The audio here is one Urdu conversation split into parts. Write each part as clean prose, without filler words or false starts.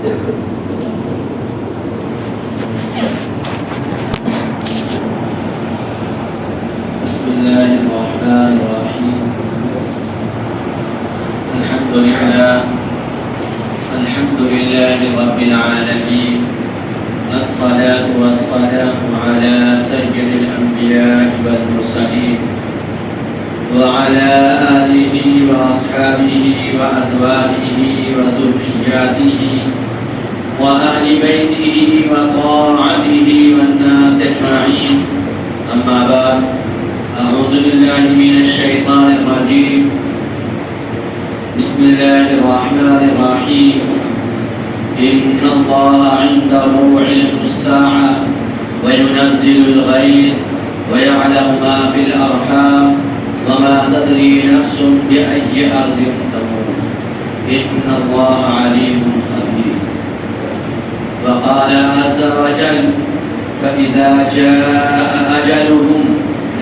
بسم الله الرحمن الرحيم. الحمد لله رب العالمين، والصلاة والسلام على سيد الأنبياء والمرسلين وعلى آله وأصحابه وأزواجه وذرياته وأهل بيته وطاعته والناس أجمعين. أما بعد، أعوذ بالله من الشيطان الرجيم. بسم الله الرحمن الرحيم. إن الله عنده علم الساعة وينزل الغيث ويعلم ما في الأرحام وما تدري نفس بأي أرض تموت إن الله عليم خبير. وقال عز وجل: فإذا جاء أجلهم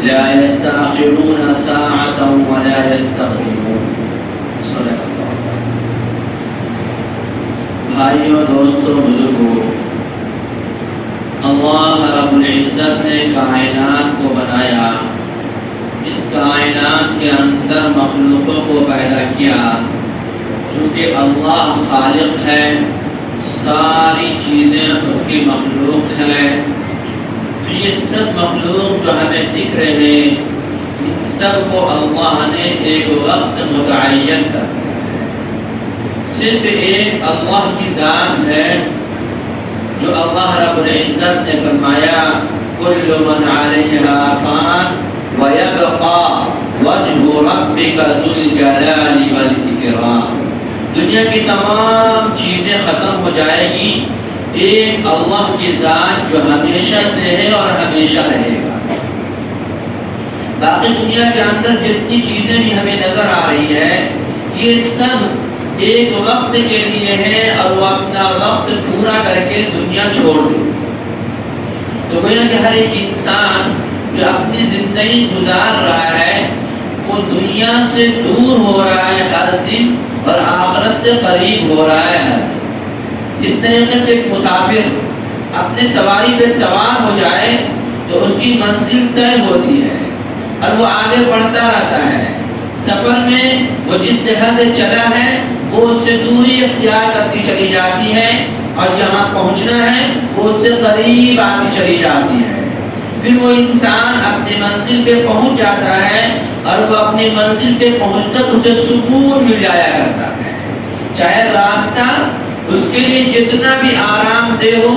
لا يستأخرون ساعة ولا يستقدمون. صدق اللہ. بھائیوں، دوستوں، بزرگوں، اللہ رب العزت نے کائنات کو بنایا. اس کائنات کے اندر مخلوقوں کو پیدا کیا. چونکہ اللہ خالق ہے، ساری چیزیں اس کی مخلوق ہے. تو یہ سب مخلوق جو ہمیں دکھ رہے ہیں، ان سب کو اللہ نے ایک وقت متعین کر دیا. صرف ایک اللہ کی ذات ہے جو اللہ رب العزت نے فرمایا: کل من علیہا فان ویبقى وجہ ربک ذو الجلال والاکرام. دنیا کی تمام چیزیں ختم ہو جائے گی، ایک اللہ کی ذات جو ہمیشہ سے ہے اور ہمیشہ رہے گا. باقی دنیا کے اندر جتنی چیزیں بھی ہمیں نظر آ رہی ہے، یہ سب ایک وقت کے لیے ہے اور وہ اپنا وقت پورا کر کے دنیا چھوڑ دے. تو گویا کہ ہر ایک انسان جو اپنی زندگی گزار رہا ہے وہ دنیا سے دور ہو رہا ہے ہر دن اور آخرت سے قریب ہو رہا ہے ہر دن. جس طریقے سے ایک مسافر اپنے سواری پہ سوار ہو جائے تو اس کی منزل طے ہوتی ہے اور وہ آگے بڑھتا رہتا ہے. سفر میں وہ جس جگہ سے چلا ہے وہ اس سے دوری اختیار کرتی چلی جاتی ہے اور جہاں پہنچنا ہے وہ اس سے قریب آتی چلی جاتی ہے. پھر وہ انسان اپنی منزل پہ پہنچ جاتا ہے اور وہ اپنی منزل پہ پہنچ کر اسے سکون مل جایا کرتا ہے. چاہے راستہ اس کے لیے جتنا بھی آرام دہ ہو،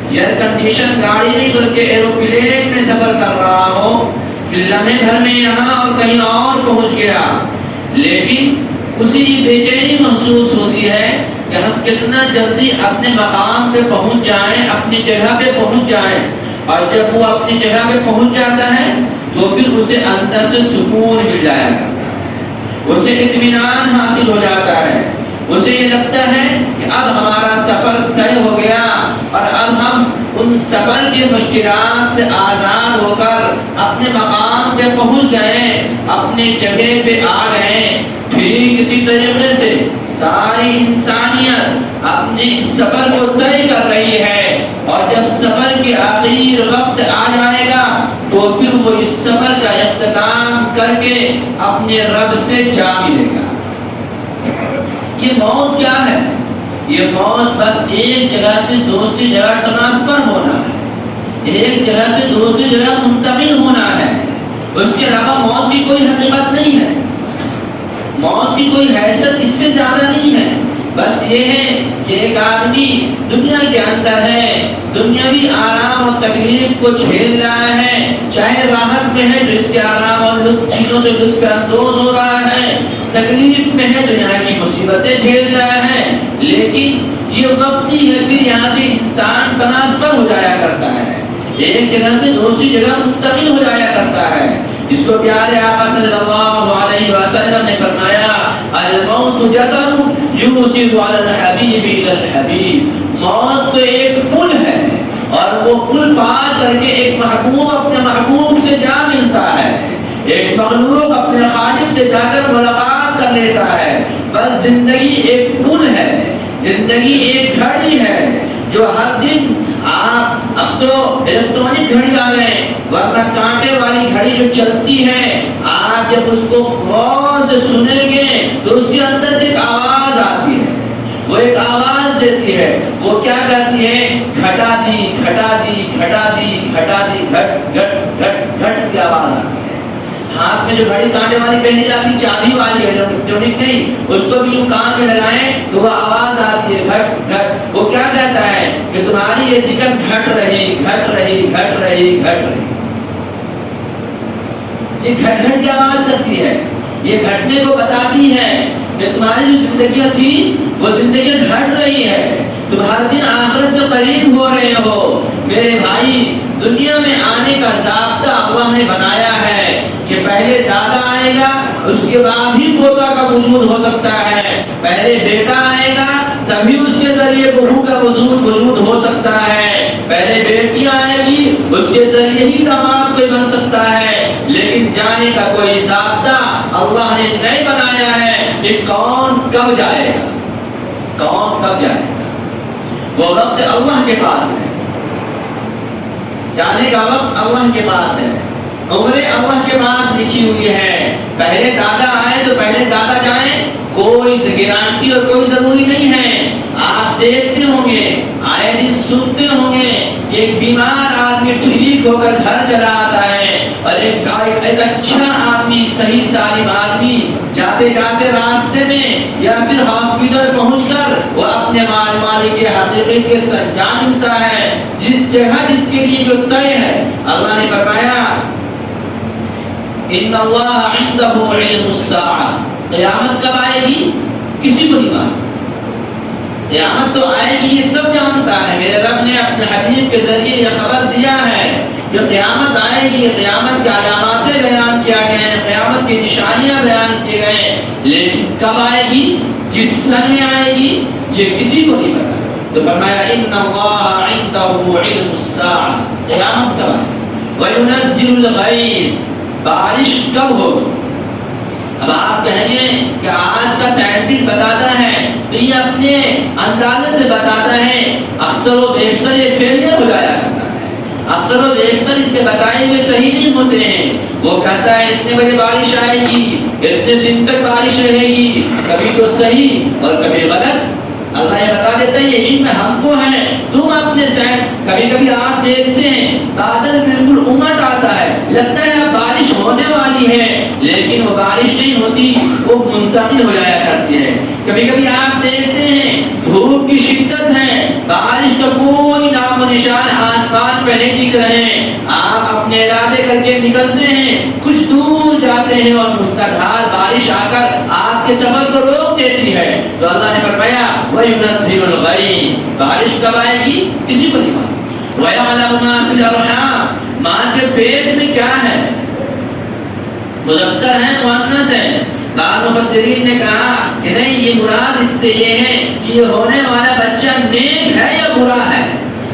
ایئر کنڈیشن گاڑی نہیں بلکہ ایروپلین میں سفر کر رہا ہو کہ لمحے بھر میں یہاں اور کہیں اور پہنچ گیا، لیکن اسی بے چینی محسوس ہوتی ہے کہ ہم کتنا جلدی اپنے مقام پہ پہنچ جائیں، اپنی جگہ پہ پہنچ جائیں. اور جب وہ اپنی جگہ پہ پہنچ جاتا ہے تو پھر اسے اندر سے سکون مل جایا کرتا ہے، اسے اطمینان حاصل ہو جاتا ہے. اسے یہ لگتا ہے کہ اب ہمارا سفر طے ہو گیا اور اب ہم ان سفر کی مشکلات سے آزاد ہو کر اپنے مقام پہ پہنچ گئے، اپنے جگہ پہ آ گئے. ٹھیک اسی طریقے سے ساری انسانیت اپنے اس سفر کو طے کر رہی ہے اور جب سفر کے آخر وقت آ جائے گا تو پھر وہ اس سفر کا اختتام کر کے اپنے رب سے جا ملے گا. یہ موت کیا ہے؟ یہ موت بس ایک جگہ سے دوسری جگہ ٹرانسفر ہونا ہے، ایک جگہ سے دوسری جگہ منتقل ہونا ہے. اس کے علاوہ موت کی کوئی حقیقت نہیں ہے، موت کی کوئی حیثیت اس سے زیادہ نہیں ہے. بس یہ ہے کہ ایک آدمی دنیا کے اندر ہے، دنیاوی آرام اور تکلیف کو جھیل رہا ہے، چاہے راحت میں ہے جو اس کے آرام اور چیزوں سے لطف اندوز ہو رہا ہے، تکلیف میں ہے جو یہاں کی مصیبتیں جھیل رہا ہے. لیکن یہ وقتی ہے، پھر یہاں سے انسان ٹرانسفر ہو جایا کرتا ہے، ایک جگہ سے دوسری جگہ منتقل ہو جایا کرتا ہے. جس کو پیارے آقا صلی اللہ علیہ وسلم نے فرمایا: الموت جسر یوصل علی الحبیب الی الحبیب. موت تو ایک پل ہے اور وہ پل پار کر کے ایک محبوب اپنے محبوب سے جا ملتا ہے، ایک مخلوق اپنے خالق سے جا کر ملاقات کر لیتا ہے. بس زندگی ایک پل ہے، زندگی ایک گھڑی ہے جو ہر دن آپ اب تو الیکٹرانک گھڑی آ گئے، ورنہ کانٹے والی گھڑی جو چلتی ہے، آپ جب اس کو غور سے سنیں گے تو اس کے اندر سے ایک آواز آتی ہے، وہ ایک آواز دیتی ہے، وہ کیا کرتی ہے؟ گھٹا دی گھٹا دی گھٹا دی گھٹا دی، گھٹ گھٹ گھٹ گھٹ کی آواز آتی ہے۔ ہاتھ میں جو گھڑی کانٹے والی پہنی جاتی چابی والی ہے، الیکٹرانک نہیں، اس کو بھی جو کان میں لگائیں تو وہ آواز آتی ہے گھٹ گھٹ۔ وہ کیا کہتا ہے کہ تمہاری یہ سیکنڈ گھٹ رہی گھٹ رہی گھٹ رہی گھٹ رہی، یہ گھٹ گھٹ کی آواز کرتی ہے، یہ گھٹنے کو بتاتی ہے کہ تمہاری جو زندگیاں تھی وہ زندگیاں گھٹ رہی ہے، تم ہر دن آخرت سے قریب ہو رہے ہو۔ میرے بھائی، دنیا میں آنے کا ضابطہ اللہ نے بنایا ہے کہ پہلے دادا آئے گا، اس کے بعد ہی پوتا کا وجود ہو سکتا ہے، پہلے بیٹا آئے گا تبھی اس کے ذریعے بہو کا وجود ہو سکتا ہے، پہلے بیٹی آئے گی اس کے ذریعے ہی داماد کوئی بن سکتا ہے، لیکن جانے کا کوئی ضابطہ اللہ نے نہیں بنایا ہے کہ کون کب جائے گا، کون کب جائے گا۔ وہ وقت اللہ کے پاس ہے، جانے کا وقت اللہ کے پاس ہے، عمریں اللہ کے پاس لکھی ہوئی ہے۔ پہلے دادا آئے تو پہلے دادا جائیں، کوئی گارنٹی اور کوئی ضروری نہیں ہے۔ آپ دیکھتے ہوں گے، آئے دن سنتے ہوں گے کہ ایک بیمار آدمی ٹھیک ہو کر گھر چلا آتا ہے، اور ایک اچھا آدمی، صحیح سالم آدمی جاتے جاتے راستے میں یا پھر ہاسپٹل پہنچ کر وہ اپنے مالک حقیقی کے ساتھ جا ملتا ہے، جس جگہ جس کے لیے جو طے ہے۔ اللہ نے فرمایا ان اللہ عنده علم الساعہ، قیامت کب آئے گی کسی کو نہیں معلوم، قیامت تو آئے گی یہ سب جانتا ہے۔ میرے رب نے اپنے حبیب کے ذریعے یہ خبر دیا ہے کہ قیامت آئے گی، قیامت کی علامات بیان کیا گئے ہیں، قیامت کی نشانیاں بیان کیے گئے ہیں، لیکن کب آئے گی، جس سن میں آئے گی، یہ کسی کو نہیں پتا۔ تو فرمایا ان اللہ عنده علم الساعہ، قیامت کب آئے گی، وینزل الغیث، بارش کب ہوگی۔ اب آپ کہیں گے کہ آج کا سائنٹسٹ بتاتا ہے تو یہ اپنے اندازے سے بتاتا ہے، اکثر و بیشتر یہ فیلئر ہو جایا کرتا ہے، اکثر و بیشتر اس کے بتائے ہوئے صحیح نہیں ہوتے ہیں۔ وہ کہتا ہے اتنے بجے بارش آئے گی، اتنے دن تک بارش رہے گی، کبھی تو صحیح اور کبھی غلط۔ اللہ یہ بتا دیتا ہے یہ علم ہم کو ہے، تم اپنے کبھی کبھی آپ دیکھتے ہیں بادل بالکل امٹ آتا ہے، لگتا ہے اب بارش ہونے والی ہے، لیکن وہ بارش نہیں ہوتی، وہ منتقل ہو جایا کرتی ہے۔ کبھی کبھی آپ دیکھتے ہیں دھوپ کی شدت ہے، بارش کا کوئی نام و نشان آسمان پہ نہیں دکھ رہے ہیں، آپ اپنے ارادے کر کے نکلتے ہیں، کچھ دور جاتے ہیں اور مستقل بارش آ کر آپ کے سفر کو روک دیتی ہے۔ تو اللہ نے فرمایا وَيُنَزِّلُ الْغَيْثَ، بارش کب آئے گی کسی کو نہیں معلوم۔ وَيَعْلَمُ مَا فِي الْأَرْحَامِ، ماں کے پیٹ میں کیا ہے، مذکر ہے مؤنث ہے۔ بعض مفسرین نے کہا کہ نہیں، یہ مراد اس سے یہ ہے کہ یہ ہونے والا بچہ نیک ہے یا برا ہے،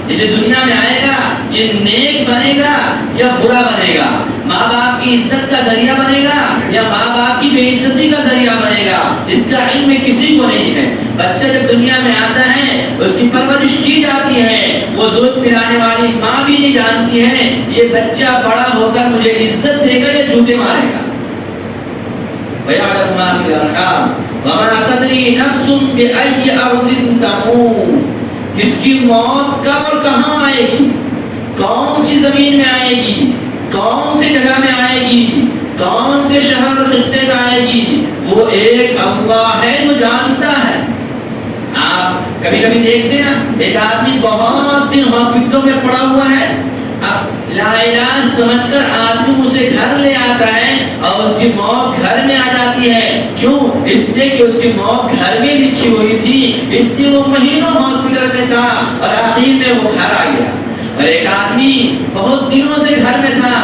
یہ جو دنیا میں آئے گا یہ نیک بنے گا یا برا بنے گا، ماں باپ کی عزت کا ذریعہ بنے گا یا ماں باپ کی بے عزتی کا ذریعہ بنے گا، اس کا علم کسی کو نہیں ہے۔ بچہ جب دنیا میں آتا ہے اس کی پرورش کی جاتی ہے، وہ دودھ پلانے والی ماں بھی نہیں جانتی ہے یہ بچہ بڑا ہو کر مجھے عزت دے گا یا جوتے مارے گا۔ وَيَعْلَمُ مَا فِي الْأَرْحَامِ وَمَا تَدْرِي نَفْسٌ بِأَيِّ أَرْضٍ تَمُوتُ، کس کی موت کب اور کہاں آئے گی، کون سی زمین میں آئے گی، کون سی جگہ میں آئے گی، کون سے شہر اور خطے میں آئے گی، وہ ایک اللہ ہے جو جانتا ہے۔ آپ کبھی کبھی دیکھتے ہیں ایک آدمی بہت دن ہاسپٹلوں میں پڑا ہوا ہے، اب لا علاج سمجھ کر آدمی اسے گھر لے آتا ہے اور اس کی موت گھر میں آ جاتی ہے۔ کیوں؟ اس لیے کہ اس کی موت گھر میں لکھی ہوئی تھی، اس لیے وہ مہینوں ہاسپٹل میں تھا اور آخر میں وہ گھر آ گیا۔ اور ایک آدمی بہت دنوں سے گھر میں تھا،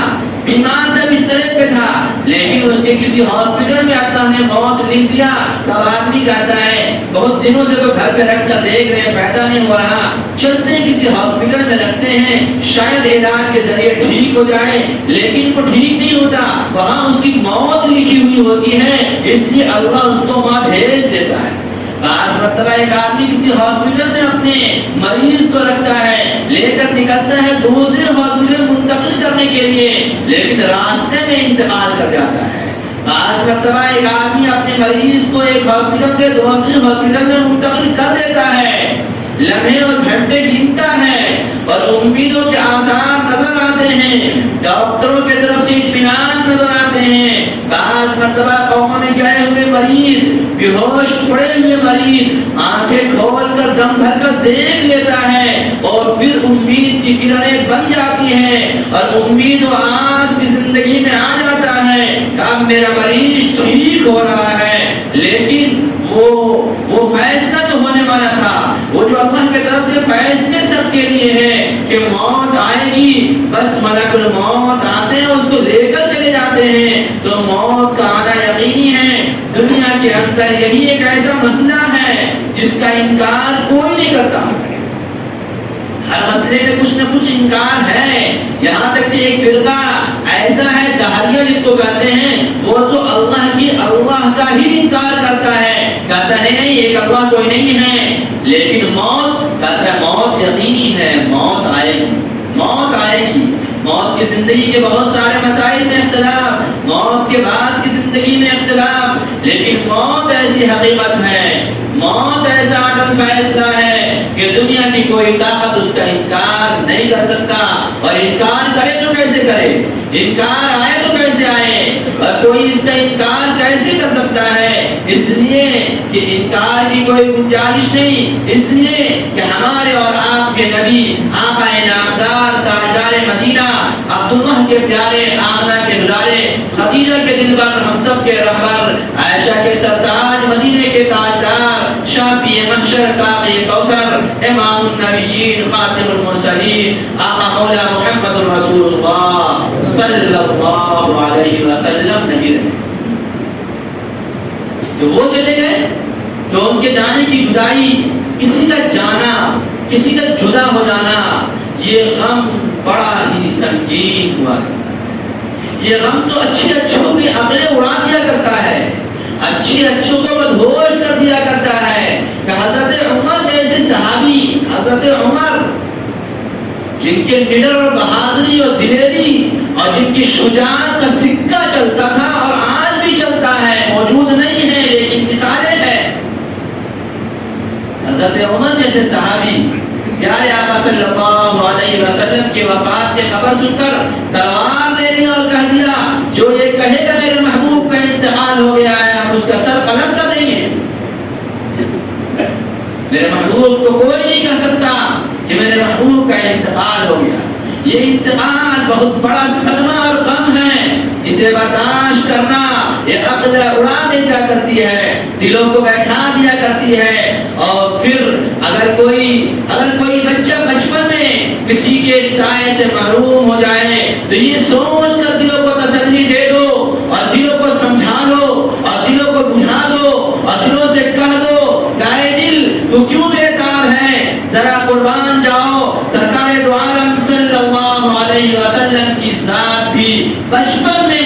بیمار تھا، بسترے پہ تھا، لیکن اس کے کسی ہاسپٹل میں اللہ نے موت لکھ دیا۔ تب آدمی کہتا ہے بہت دنوں سے تو گھر پہ رکھ کر دیکھ رہے ہیں، فائدہ نہیں ہو رہا، چلتے ہیں کسی ہاسپٹل میں رکھتے ہیں، شاید علاج کے ذریعے ٹھیک ہو جائے، لیکن وہ ٹھیک نہیں ہوتا، وہاں اس کی موت لکھی ہوئی ہوتی ہے، اس لیے اللہ اس کو وہاں بھیج دیتا ہے۔ بعض مرتبہ ایک آدمی کسی ہاسپٹل میں اپنے مریض کو رکھتا ہے، لے کر نکلتا ہے دوسرے ہاسپٹل منتقل کرنے کے لیے، لیکن راستے میں انتقال کر جاتا ہے۔ بعض مرتبہ ایک آدمی اپنے مریض کو ایک ہاسپٹل سے دوسرے ہاسپٹل میں منتقل کر دیتا ہے، لمحے اور گھنٹے گنتا ہے اور امیدوں کے آثار نظر آتے ہیں، ڈاکٹروں کی طرف سے اطمینان نظر آتے ہیں۔ بعض مرتبہ قوموں میں گئے ہوئے مریض، بے ہوش پڑے ہوئے مریض آنکھیں کھول کر دم بھر کر دیکھ لیتا ہے اور پھر امید کی کرنیں بن جاتی ہیں اور امید و آس کی زندگی میں آ جاتا ہے کہ اب میرا مریض ٹھیک ہو رہا ہے، لیکن وہ فیصلہ تو ہونے والا تھا، وہ جو اللہ کی طرف سے فیصلے سب کے لیے ہے کہ موت آئے گی، بس ملک الموت آتے ہیں اس کو لے کر چلے جاتے ہیں، تو موت کا آنا یقینی ہے۔ دنیا کے اندر یہی ایک ایسا مسئلہ ہے جس کا انکار کوئی نہیں کرتا، ہر مسئلے میں کچھ نہ کچھ انکار ہے، یہاں تک کہ ایک فرقہ ایسا ہے دہریہ جس کو کہتے ہیں، وہ تو اللہ کا ہی انکار کرتا ہے، کہتا ہے نہیں ایک اللہ کوئی نہیں ہے، لیکن موت کہتا ہے موت یقینی ہے، موت آئے گی، موت آئے گی۔ موت کی زندگی کے بہت سارے مسائل میں اختلاف، موت کے بعد کی زندگی میں اختلاف، لیکن موت ایسی حقیقت ہے، موت ایسا عدم فیصلہ ہے کہ دنیا کی کوئی طاقت اس کا انکار نہیں کر سکتا، اور انکار کرے تو کیسے کرے، انکار آئے تو کیسے آئے، اور کوئی اس کا انکار کیسے کر سکتا ہے؟ اس لیے کہ انکار کی کوئی گنجائش نہیں، اس لیے کہ ہمارے اور آپ کے نبی آقا نامدار تاجدار مدینہ عبداللہ کے پیارے، آمنہ کے دلارے، خدیجہ کے دلبر، ہم سب کے رہبر، عائشہ کے سرتاج، مدینے کے تاجدار، شافی محشر، ساقی کوثر، امام النبیین، خاتم المرسلین، آقا مولا محمد رسول اللہ صلی اللہ علیہ وسلم نہیں رہے۔ تو وہ چلے گئے تو ان کے جانے کی جدائی، کسی کا جانا، کسی کا جدا ہو جانا، یہ غم بڑا ہی سنگین ہوا کرتا ہے۔ یہ غم تو اچھوں کی عقلیں اڑا دیا کرتا ہے، اچھوں کو مدہوش کر دیا کرتا ہے کہ حضرت عمر جیسے صحابی، حضرت عمر جن کے نڈر اور بہادری اور دلیری اور جن کی شجاعت کا سکہ چلتا تھا اور آج بھی چلتا ہے، موجود نہیں ہے لیکن مثالیں ہیں، حضرت عمر جیسے صحابی پیارے آقا صلی اللہ علیہ وسلم کی وفات کی خبر سن کر تلوار لے لیا اور کہہ دیا جو یہ کہے گا میرے محبوب کا انتقال ہو گیا ہے ہم اس کا سر قلم کر دیں گے۔ میرے محبوب کو کوئی نہیں کہہ سکتا کہ میرے محبوب کا انتقال ہو گیا۔ یہ انتقال بہت بڑا صدمہ اور غم ہے، اسے برداشت کرنا یہ عقل اڑا دیا کرتی ہے، دلوں کو بیٹھا دیا کرتی ہے۔ اور پھر اگر کوئی بچہ بچپن میں کسی کے سائے سے محروم ہو جائے تو یہ سوچ کر دلوں کو تسلی دے دو اور دلوں کو سمجھا دو اور دلوں کو بجھا دو اور دلوں سے کہہ دو کہ اے دل تو کیوں بےتاب ہے، ذرا قربان جاؤ۔ سرکار دو عالم صلی اللہ علیہ وسلم کی ذات بھی بچپن میں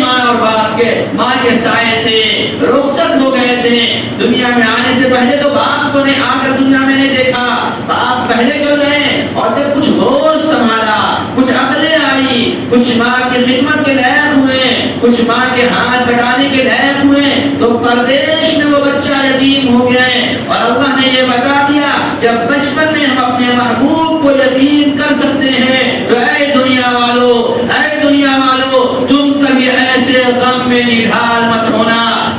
ماں کے سائے سے رخصت ہو گئے تھے۔ دنیا میں آنے سے پہلے تو باپ کو نے آ کر دنیا میں نہیں دیکھا، باپ پہلے چل گئے اور جب کچھ ہوش سنبھالا، کچھ عقلیں آئی، کچھ ماں کی خدمت کے لائق ہوئے، کچھ ماں کے ہاتھ بٹانے کے لائق ہوئے تو پردیش میں وہ بچہ یتیم ہو گئے۔ اور اللہ نے یہ بتا دیا جب بچپن میں ہم اپنے محبوب کو یتیم کر سکتے ہیں تو اے دنیا والو تم کبھی ایسے غم میں نڈھال مت ہونا،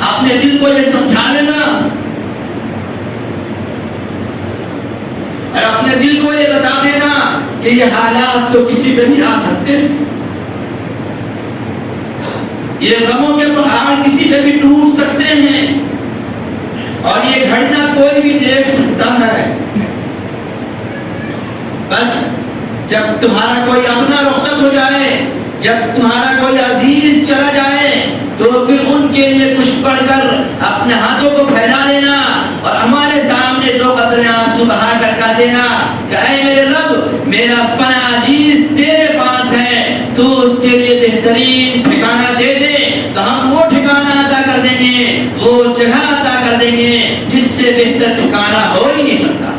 اپنے دل کو یہ سمجھا لینا اور اپنے دل کو یہ بتا دینا کہ یہ حالات تو کسی پہ بھی آ سکتے ہیں، یہ غموں کے پہاڑ کسی پہ بھی ٹوٹ سکتے ہیں اور یہ گھڑنا کوئی بھی دیکھ سکتا ہے۔ بس جب تمہارا کوئی اپنا رخصت ہو جائے، جب تمہارا کوئی عزیز چلا جائے تو پھر ان کے لیے کچھ پڑھ کر اپنے ہاتھوں کو پھیلا لینا اور ہمارے سامنے دو قطرے آنسو بہا کر کہہ دینا کہ اے میرے رب میرا فنا عزیز تیرے پاس ہے، تو اس کے لیے بہترین ٹھکانہ دے دے تو ہم وہ ٹھکانہ عطا کر دیں گے، وہ جگہ عطا کر دیں گے جس سے بہتر ٹھکانہ ہو ہی نہیں سکتا۔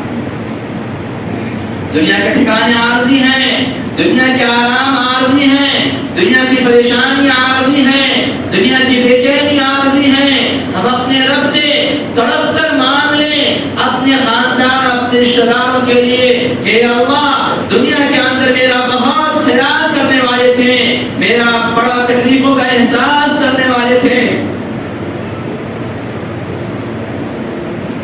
دنیا کے ٹھکانے عارضی ہیں، دنیا کے آرام عارضی ہیں، دنیا کی پریشانی عارضی ہیں، دنیا کی بے چینی عارضی ہیں۔ ہم اپنے رب سے تڑپ کر مانگ لیں اپنے خاندان، اپنے رشتہ داروں کے لیے کہ اللہ دنیا کے اندر میرا بہت خیال کرنے والے تھے، میرا بڑا تکلیفوں کا احساس کرنے والے تھے،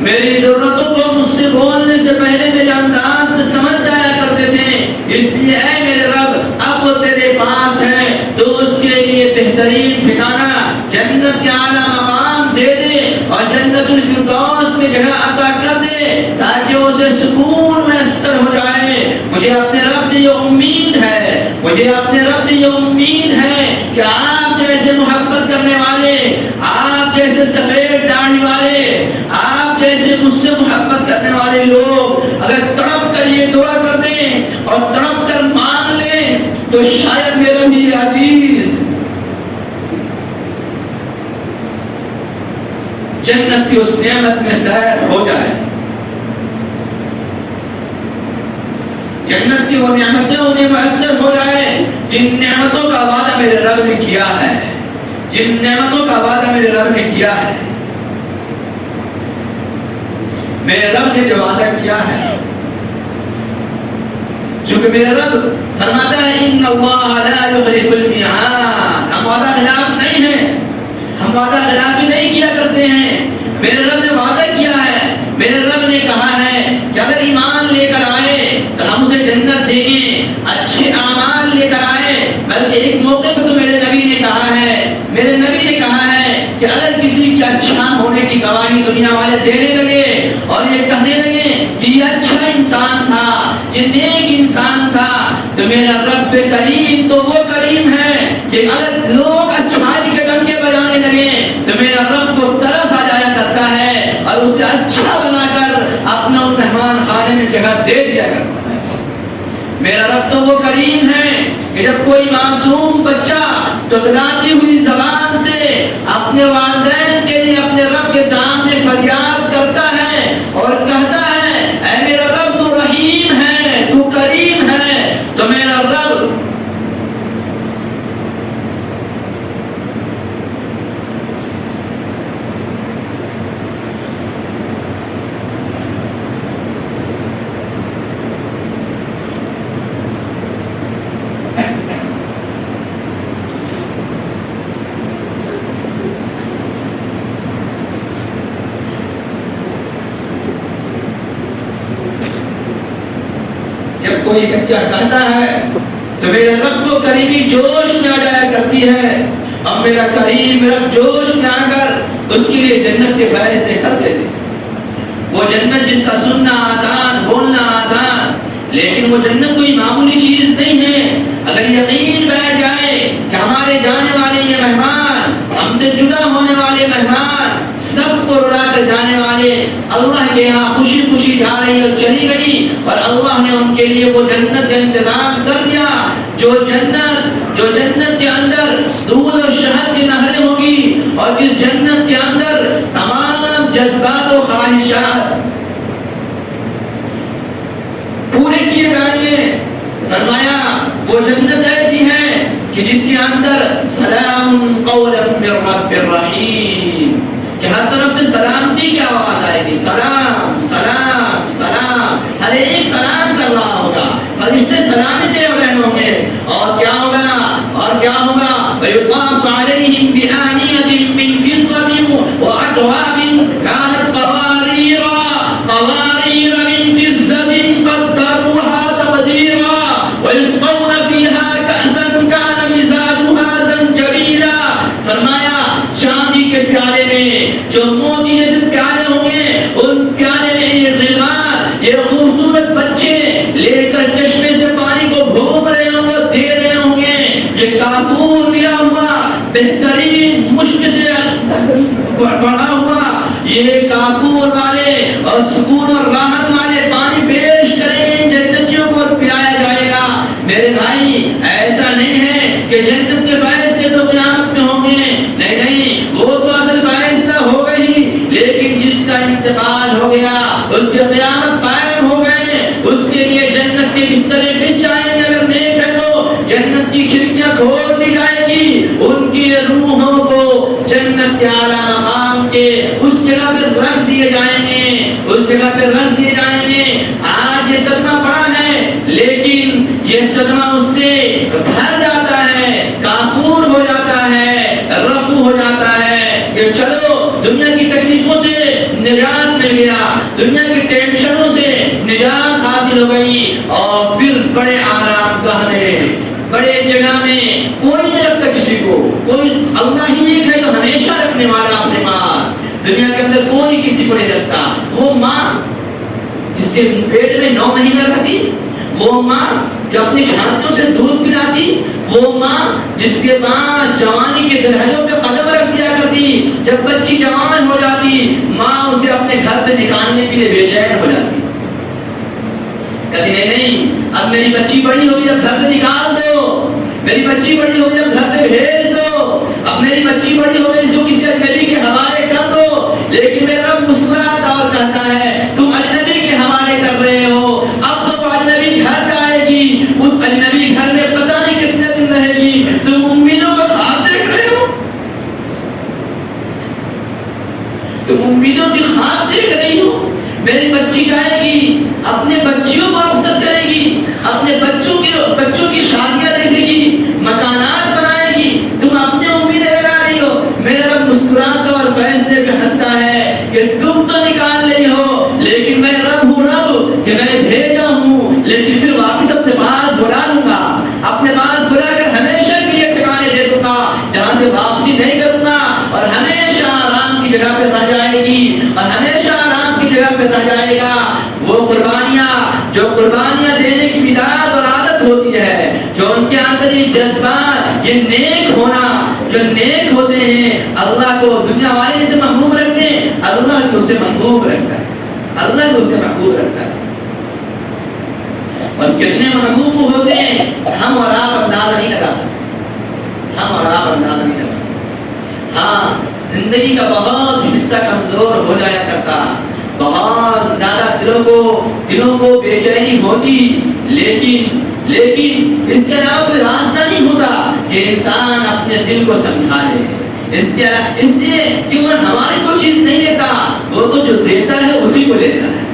میری ضرورتوں کو مجھ سے بولنے سے پہلے میرے انداز سے سمجھ جایا کرتے تھے، اس لیے اے میرے رب اب وہ تیرے پاس ہے تو اس کے لیے بہترین ٹھکانہ جنت کے اعلیٰ مقام دے دے اور جنت الفردوس میں جگہ عطا کر دے تاکہ اسے سکون میسر ہو جائے۔ مجھے اپنے رب سے یہ امید ہے، مجھے اپنے رب سے یہ امید ہے کہ آپ جیسے محبت کرنے والے، آپ جیسے سفید داڑھی والے، آپ جیسے مجھ سے محبت کرنے والے لوگ اگر تڑپ کر یہ دعا کر دیں اور تڑپ کر مانگ لیں تو شاید میرا بھی عزیز جنت کی اس نعمت میں سیر ہو جائے، جنت کی وہ نعمتیں انہیں میسر ہو جائے جن نعمتوں کا وعدہ میرے رب نے کیا ہے، جن نعمتوں کا وعدہ میرے رب نے کیا ہے۔ میرے رب نے جو وعدہ کیا ہے، چونکہ میرا رب فرماتا ہے ان اللہ لا یخلف المیعاد، ہم وعدہ خلاف نہیں ہیں، ہم وعدہ خلافی نہیں کیا کرتے ہیں۔ میرے رب نے وعدہ کیا ہے، میرے رب نے کہا ہے کہ اگر ایمان لے کر آئے تو ہم اسے جنت دیں گے، اچھے اعمال لے کر آئے، بلکہ ایک موقع پہ تو میرے نبی نے کہا ہے، میرے نبی نے کہا ہے کہ اگر کسی کی اچھا ہونے کی گواہی دنیا والے دینے لگے اور یہ کہنے لگے کہ یہ اچھا انسان تھا، یہ نیک انسان تھا، تو میرا رب کریم تو وہ کریم ہے کہ اگر لوگ اچھائی کے ڈنکے بجانے لگے تو میرا رب کو ترس آ جایا کرتا ہے اور اسے اچھا بنا کر اپنا مہمان خانے میں جگہ دے دیا کرتا ہے۔ میرا رب تو وہ کریم ہے کہ جب کوئی معصوم بچہ تتلاتی ہوئی زبان سے اپنے والدین کے لیے اپنے رب کے سامنے فریاد کرتا ہے اور کہتا ہے اے میرا رب تو رحیم ہے، تو کریم ہے، تو میرا رب کوئی بچہ کہتا ہے تو میرے رب کو کریمی جوش میں آ جایا کرتی ہے اور میرا کریم رب جوش میں آ کر اس کے لیے جنت کے فیصلے کر دیتے۔ وہ جنت جس کا سننا آسان، بولنا آسان، لیکن وہ جنت کوئی معمولی چیز نہیں ہے۔ اگر یقین بیٹھ جائے کہ ہمارے جانے والے یہ مہمان، ہم سے جدا ہونے والے مہمان، سب کو رلا کر جانے والے اللہ کے یہاں خوشی خوشی جا رہی اور چلی گئی اور اللہ نے ان کے لیے وہ جنت کا انتظام کر دیا، جو جنت کے اندر دودھ اور شہد کی نہریں ہوں گی اور جس جنت کے اندر تمام جذبات و خواہشات پورے کیے جائیں گے۔ فرمایا وہ جنت ایسی ہے کہ جس کے اندر سلام قولا من رب الرحیم، کہ ہر طرف سے سلامتی کی آواز آئے گی، سلام سلام سلام، ہر ایک سلام کر رہا ہوگا، فرشتے سلامی دے رہے ہوں گے، اور کیا ہوگا وَيُطَافُ عَلَيْهِمْ بِآنِيَةٍ مِّن فِضَّةٍ وَأَكْوَابٍ كَانَتْ قَوَارِيرَ مِن فِضَّةٍ قَدَّرُوهَا تَقْدِيرًا وَيُسْقَوْنَ فِيهَا كَأْسًا كَانَ مِزَاجُهَا زَنْجَبِيلًا۔ فرمایا چاندی کے پیالے میں جو موتی جیسے پیالے ہوں گے، ان پیالے میں یہ غلمان، یہ خوبصورت بچے لے کر چشمے سے پانی کو گھوم رہے ہوں گے، دے رہے ہوں گے۔ یہ کافور ملا ہوا بہترین مشک سے بڑھا ہوا یہ کافور والے اور سکون اور راحت والے پانی پیش کریں گے ان جنتیوں کو اور پلایا جائے گا۔ میرے بھائی ایسا نہیں ہے کہ جنت کے فیصلے تو قیامت میں ہوں گے، نہیں، وہ تو اصل فیصلہ ہوگا ہی، لیکن جس کا انتقال ہو گیا جنت کے بسترے بچھ جائیں گے اگر نیک ہے تو، جنت کی کھڑکیاں کھول دی جائے گی، ان کی روحوں کو جنت کے اعلیٰ مقام کے اس جگہ پہ رکھ دیے جائیں گے، اس جگہ پہ رکھ دیے جائیں گے۔ آج یہ صدمہ پڑا ہے لیکن یہ صدمہ اس سے بھر جاتا ہے، کافور ہو جاتا ہے، رفع ہو جاتا ہے کہ چلو دنیا کی تکلیفوں سے نجات مل گیا، دنیا کی ٹینشنوں سے نجات حاصل ہو گئی، اور پھر بڑے آرام گاہ میں، بڑے جگہ میں کوئی نہیں رکھتا کسی کو، کوئی اللہ ہی ایک ہے جو ہمیشہ رکھنے والا اپنے پاس، دنیا کے اندر کوئی کسی کو نہیں رکھتا۔ وہ ماں جس کے پیٹ میں 9 مہینے رہتی، وہ ماں جو اپنی چھاتیوں سے دودھ پلاتی، وہ ماں جس کے بعد جوانی کے دہلیوں پہ قدم رکھ دیا کرتی، جب بچی جوان ہو جاتی ماں اسے اپنے گھر سے نکالنے کے لیے بے چین ہو جاتی، کہتی نہیں اب میری بچی بڑی ہوگی اب گھر سے نکال دو، میری بچی بڑی ہوگی اب گھر سے بھیج دو، اب میری بچی بڑی ہو گئی اس کو کسی اجنبی کے حوالے کر دو۔ لیکن میرا رب مسکراتا اور کہتا ہے تم اجنبی کے حوالے کر رہے ہو، اب تو وہ اجنبی گھر جائے گی، اس اجنبی گھر میں پتہ نہیں کتنے دن رہے گی، تم امیدوں کا خواب دیکھ رہے ہو، تم امیدوں کی خواب دیکھ رہی ہو۔ میری بچی جائے گی، اپنے بچیوں کو رخصت کرے گی، اپنے بچوں کی شادیاں دیکھے گی، مکانات بنائے گی، تم اپنے امیدیں لگا رہی ہو۔ میرا رب مسکراتا اور فیصلے پہ ہنستا ہے کہ تم تو نکال رہی ہو لیکن میں رب ہوں، رب کہ میں بھیجا ہوں لیکن پھر واپس اپنے پاس بلا لوں گا، اپنے پاس بلا کر ہمیشہ کے لیے ٹھکانے دے دوں گا جہاں سے واپسی نہیں کروں گا، اور ہمیشہ آرام کی جگہ پہ رہ جائے گی، اور ہمیشہ آرام کی جگہ پہ رہ جائے گا۔ وہ قربانیاں دینے کی بدایت اور عادت ہوتی ہے، جو ان کے اندر یہ جذبات، یہ نیک ہونا، جو نیک ہوتے ہیں اللہ کو دنیا والے سے محبوب رکھتے ہیں، اللہ کو اسے محبوب رکھتا ہے، اللہ کو اسے محبوب رکھتا ہے۔ اور کتنے محبوب ہوتے ہیں ہم اور آپ اندازہ نہیں لگا سکتے، ہم اور آپ اندازہ نہیں لگا سکتے۔ ہاں زندگی کا بہت حصہ کمزور ہو جایا کرتا، بہت زیادہ دلوں کو بے چینی ہوتی، لیکن اس کے علاوہ کوئی راستہ نہیں ہوتا کہ انسان اپنے دل کو سمجھا لے، اس لیے کہ وہ ہماری کوئی چیز نہیں لیتا، وہ تو جو دیتا ہے اسی کو لیتا ہے،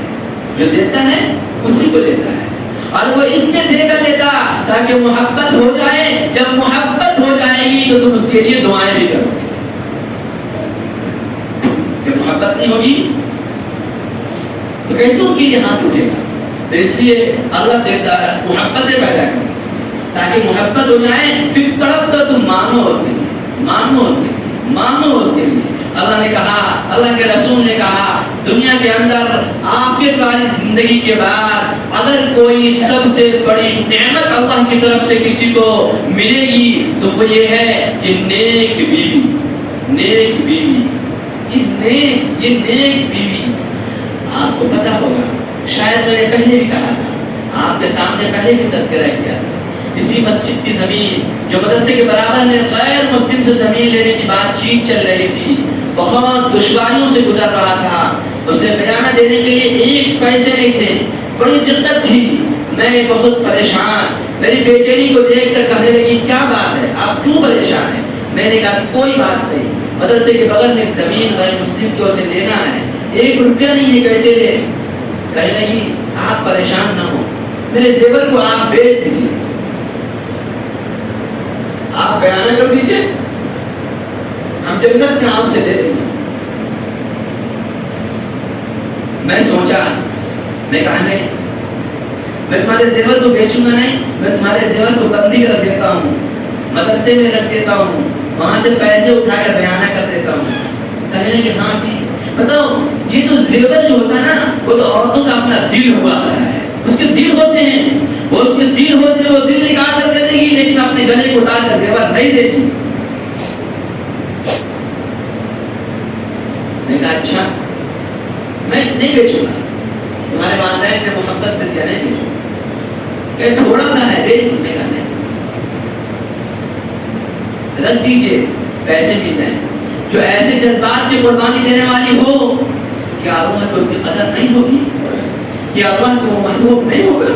جو دیتا ہے اسی کو لیتا ہے، اور وہ اس میں دے کر لیتا تاکہ محبت ہو جائے، جب محبت ہو جائے گی تو تم اس کے لیے دعائیں بھی کرو، جب محبت نہیں ہوگی تو کیسے ان کے لیے ہاتھ اٹھے گا؟ تو اس لیے اللہ دیتا ہے محبتیں پیدا کرو تاکہ محبت ہو جائے، پھر تڑپ کر تم مانو اس کے لیے، مانو اس کے لیے، مانو اس کے لیے۔ اللہ نے کہا، اللہ کے رسول نے کہا دنیا کے اندر آخرت والی زندگی کے بعد اگر کوئی سب سے بڑی نعمت اللہ کی طرف سے کسی کو ملے گی تو وہ یہ ہے کہ نیک بیوی، نیک بیوی، یہ نیک بیوی۔ آپ کو پتا ہوگا، شاید میں نے پہلے بھی کہا تھا، آپ کے سامنے پہلے بھی تذکرہ کیا تھا، اسی مسجد کی زمین جو مدرسے کے برابر میں غیر مسلم سے زمین لینے کی بات چیت چل رہی تھی، بہت دشواریوں سے گزر رہا تھا، اسے بیانہ دینے کے لیے 1 پیسے نہیں تھے، بڑی دقت تھی، میں بہت پریشان، میری بے چینی کو دیکھ کر کہنے لگی کیا بات ہے آپ کیوں پریشان ہیں؟ میں نے کہا کوئی بات نہیں، مدرسے کے بغل میں ایک زمین غیر مسلم کو اسے لینا ہے، 1 روپیہ نہیں ہے، کیسے لے؟ کہنے لگی آپ پریشان نہ ہو، میرے زیور کو آپ بیچ دیجیے، آپ بیانہ کر دیجیے، ہم جنت میں آپ سے لے لیں گے۔ میں سوچا، میں کہا نہیں، میں تمہارے زیور کو بیچوں گا نہیں، میں تمہارے زیور کو بندی کر دیتا ہوں، مدرسے میں رکھ دیتا ہوں، وہاں سے پیسے اٹھا کر بیانہ کر دیتا ہوں۔ کہنے لگے ہاں ٹھیک، بتاؤ یہ تو زیور جو ہوتا ہے نا وہ تو عورتوں کا اپنا دل ہوا ہے، اس کے دل ہوتے ہیں، وہ اس کے دل ہوتے ہیں، وہ دل نکال کر دے دے گی لیکن اپنے گلے کو اتار کر زیور نہیں دے گی۔ میں کہا اچھا میں نہیں بیچوں گا، تمہارے والدین نے محبت سے کیا نہیں بیچوں گا، کہ تھوڑا سا ہے دے دیجیے، کا نہیں رکھ دیجیے، پیسے ملتے ہیں۔ جو ایسے جذبات کی قربانی دینے والی ہو کہ اللہ کو اس کی قدر نہیں ہوگی، کہ اللہ کو وہ محبوب نہیں ہوگا،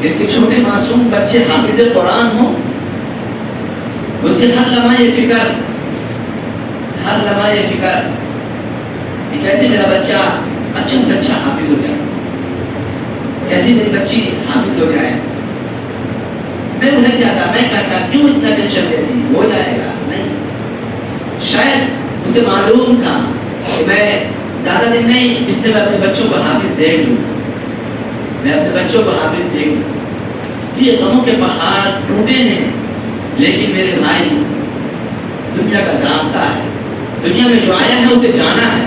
ان کے چھوٹے معصوم بچے حافظ قرآن ہوں، اسے ہر لمحہ فکر کہ کیسے میرا بچہ اچھا سے اچھا حافظ ہو جائے، کیسے میری بچی حافظ ہو جائے. میں الجھ جاتا، میں کہتا کیوں اتنا ٹینشن لیتی، ہو جائے گا. نہیں، شاید اسے معلوم تھا کہ میں زیادہ دن نہیں، اس لیے میں اپنے بچوں کو حافظ دیکھ لوں، میں اپنے بچوں کو حافظ دیکھ لوں. یہ غموں کے پہاڑ ٹوٹے ہیں، لیکن میرے بھائی دنیا کا ضابطہ ہے، دنیا میں جو آیا ہے اسے جانا ہے،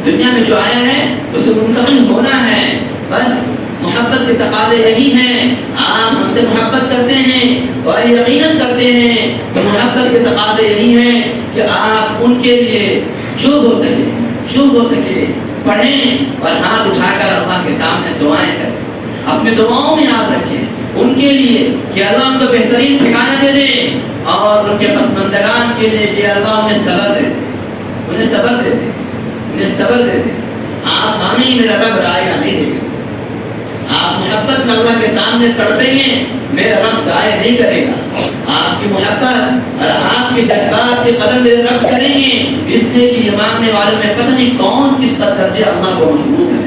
دنیا میں جو آیا ہے اسے منتقل ہونا ہے. بس محبت کے تقاضے یہی ہیں. آپ ہم سے محبت کرتے ہیں اور یقیناً کرتے ہیں تو محبت کے تقاضے یہی ہیں کہ آپ ان کے لیے جو ہو سکے پڑھیں اور ہاتھ اٹھا کر اللہ کے سامنے دعائیں کریں. اپنے دعاؤں میں یاد رکھیں ان کے لیے کہ اللہ ان کو بہترین ٹھکانہ دے دے، اور ان کے پسماندگان کے لیے کہ اللہ انہیں صبر دے دے. آپ مانیں میرا رب رائے گا نہیں دے گا. آپ محبت میں اللہ کے سامنے تڑپیں گے، میرا رب ضائع نہیں کرے گا. آپ کی محبت اور آپ کے جذبات کی قدر میرے رب کریں گے. اس لیے کہ یہ ماننے والوں میں پتہ نہیں کون کس کا درجہ اللہ کو محبوب ہے،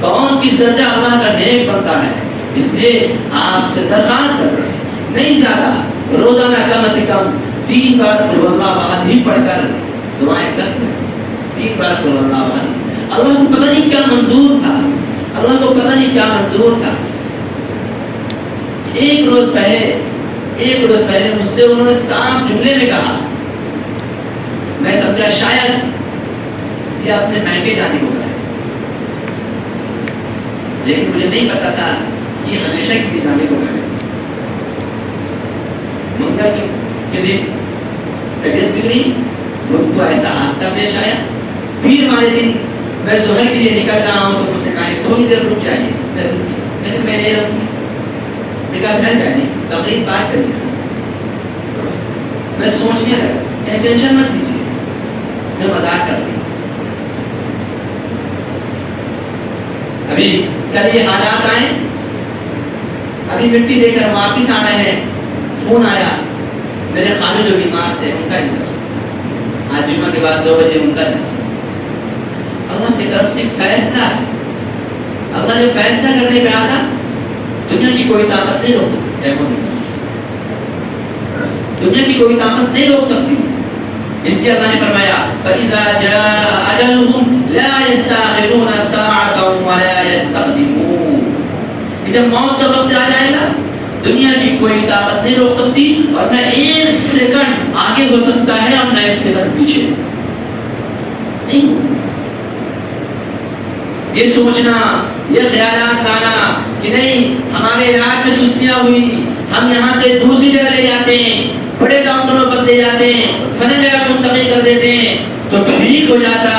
کون کس درجہ اللہ کا نیک بنتا ہے. اس لیے آپ سے درخواست کر رہے ہیں، نہیں زیادہ، روزانہ کم سے کم 3 بار قل اللہ احد ہی پڑھ کر دعائیں کرتے ہیں. 3 بار قل اللہ احد. اللہ کو پتہ نہیں کیا منظور تھا، اللہ کو پتہ نہیں کیا منظور تھا. ایک روز پہلے مجھ سے انہوں نے صاف جملے میں کہا، میں سمجھا شاید یہ اپنے میکے جانے کو کہا، لیکن مجھے نہیں پتا تھا کہ یہ ہمیشہ کے لیے جانے کو کہا. منگا کے دن طبیعت بگڑی، مجھ کو ایسا حادثہ پیش آیا. پھر والے دن میں ظہر کے لیے نکل رہا ہوں تو مجھ سے کہا تھوڑی دیر رک جائیے. میں رکی، لیکن میں نہیں رکی. میں کہا گھر جائیے، تقریب بات چلی. میں سوچنے لگا، ٹینشن مت لیجیے، میں مذاق کر رہی. ابھی کل یہ حالات آئے، ابھی مٹی دے کر واپس آ رہے ہیں. فون آیا، میرے خالد جو بیمار تھے ان کا انتقال، آج جمعہ کے بعد 2 بجے ان کا انتقال. اللہ کی طرف سے فیصلہ ہے. اللہ جو فیصلہ کرنے پہ آتا دنیا کی کوئی طاقت نہیں روک سکتی. دنیا کی کوئی طاقت نہیں روک سکتی. اس لیے اللہ نے فرمایا فَإِذَا جَاءَ أَجَلُهُمْ لَا يَسْتَأْخِرُونَ سَاعَةً وَلَا يَسْتَقْدِمُونَ. جب موت کا وقت آ جائے گا دنیا کی کوئی طاقت نہیں روک سکتی، اور نہ 1 سیکنڈ آگے ہو سکتا ہے اور نہ 1 سیکنڈ پیچھے نہیں. یہ سوچنا، یہ خیالات لانا کہ نہیں ہمارے علاج میں سستیاں ہوئی، ہم یہاں سے دوسری جگہ لے جاتے ہیں، بڑے ڈاکٹروں پاس لے جاتے ہیں، فلاں جگہ منتقل کر دیتے ہیں تو ٹھیک ہو جاتا.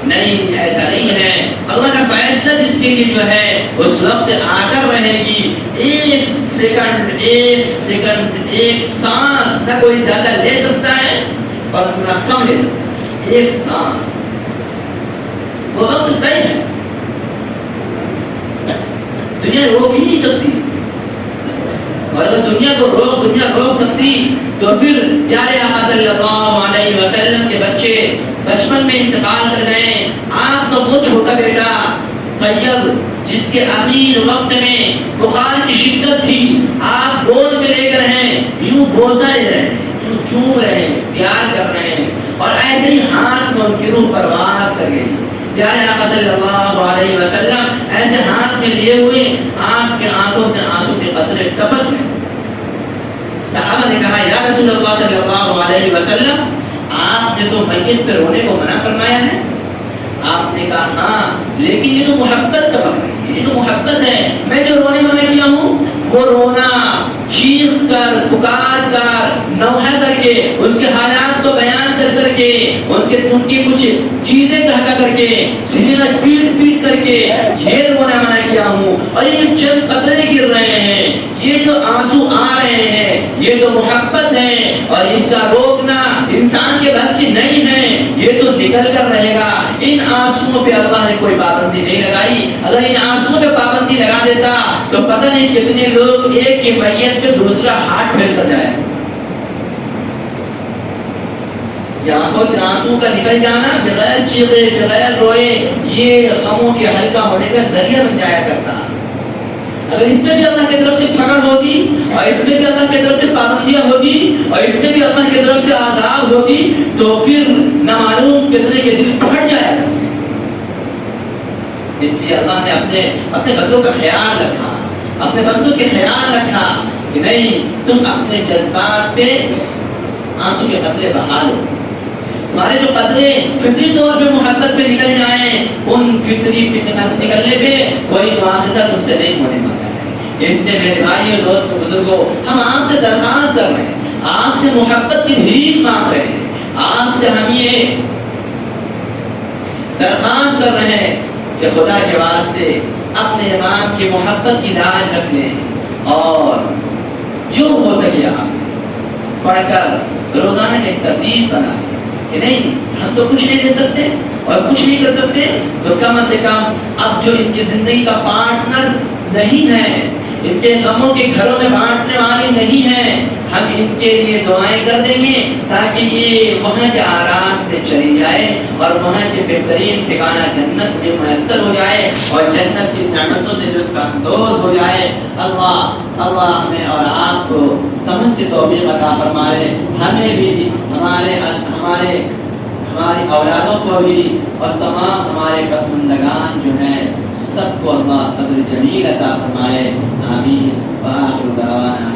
نہیں، ایسا نہیں ہے. اللہ کا فیصلہ جس کے لیے جو ہے اس وقت آ کر رہے گی. 1 سیکنڈ 1 سانس نہ کوئی زیادہ لے سکتا ہے اور نہ کم لے سکتا. 1 سانس وہ وقت طے ہے، دنیا روک ہی نہیں سکتی. اور اگر دنیا روک سکتی تو پھر پیارے آقا صلی اللہ علیہ وسلم کے بچے بچپن میں انتقال کر گئے. آپ کا وہ چھوٹا بیٹا طیب جس کے آخر وقت میں بخار کی شدت تھی، آپ گود میں لے کر ہیں، یوں بوسہ لے رہے ہیں، یوں چوم رہے ہیں، پیار کر رہے ہیں، اور ایسے ہی ہاتھ میں ان کی روح پرواز کر گئی. پیارے آقا صلی اللہ علیہ وسلم ایسے ہاتھ میں لیے ہوئے آپ کے آنکھوں سے آنسو کے قطرے ٹپک گئے. صحابہ نے کہا یا رسول اللہ صلی اللہ علیہ وسلم، آپ نے تو میت پہ رونے کو منع فرمایا ہے. آپ نے کہا ہاں، لیکن یہ تو محبت کا وقت ہے، یہ تو محبت ہے. میں جو رونے منع کیا ہوں وہ رونا چیخ کر، پکار کر، نوحہ کر کے، اس کے حالات کو بیان کر کے، ان کی کچھ چیزیں کر کے، سینہ پیٹ کر کے یہ رونا منع کیا ہوں. اور یہ چند قطرے گر رہے ہیں، یہ جو آنسو آ رہے ہیں، یہ تو محبت ہے، اور اس کا روکنا انسان کے بس کی نہیں ہے. یہ تو نکل کر رہے گا. ان آنسوؤں پہ اللہ نے کوئی پابندی نہیں لگائی. اگر ان آنسوؤں پہ پابندی لگا دیتا تو پتہ نہیں کتنے لوگ ایک کی میت پہ دوسرا ہاتھ پھیرتا جائے. آنکھوں سے آنسو کا نکل جانا بغیر چیخے بغیر روئے یہ غموں کے ہلکا ہونے کا ذریعہ بن جایا کرتا. اگر اس میں بھی اللہ کی طرف سے پکڑ ہوتی اور اس میں بھی اللہ کی طرف سے پابندیاں ہوتی اور اس میں بھی اللہ کی طرف سے عذاب ہوتی تو پھر نہ معلوم کتنے کے دل پھٹ جایا. اس لیے اللہ نے اپنے بندوں کا خیال رکھا, اپنے بندوں کے خیال رکھا کہ نہیں تم اپنے جذبات پہ آنسو کے قطرے بہا لو. تمہارے جو قطرے فطری طور پہ محبت پہ نکل جائیں ان فطری نکلنے پہ کوئی معاوضہ تم سے نہیں ہونے والا ہے. اس لیے میرے بھائی اور دوست بزرگوں ہم آپ سے درخواست کر رہے ہیں, آپ سے محبت کی بھیک مانگ رہے ہیں, آپ سے ہم یہ درخواست کر رہے ہیں کہ خدا کے واسطے اپنے امام کی محبت کی لاج رکھ لیں اور جو ہو سکے آپ سے پڑھ کر روزانہ ایک ترتیب بنا لیں کہ نہیں ہم تو کچھ نہیں دے سکتے اور کچھ نہیں کر سکتے تو کم سے کم اب جو ان کی زندگی کا پارٹنر نہیں ہے, ان کے غموں کے گھروں میں بانٹنے والی نہیں ہے, ہم ان کے لیے دعائیں کر دیں گے تاکہ یہ وہاں کے آرام پہ چلی جائے اور وہاں کے بہترین ٹھکانہ جنت میں میسر ہو جائے اور جنت کی نعمتوں سے لطف اندوز ہو جائے. اللہ ہمیں اور آپ کو سمجھ کے توفیق عطا فرمائے, ہمیں بھی ہماری اولادوں کو بھی اور تمام ہمارے پسماندگان جو ہیں سب کو اللہ صبر جمیل عطا فرمائے. آمین. وآخر دعوانا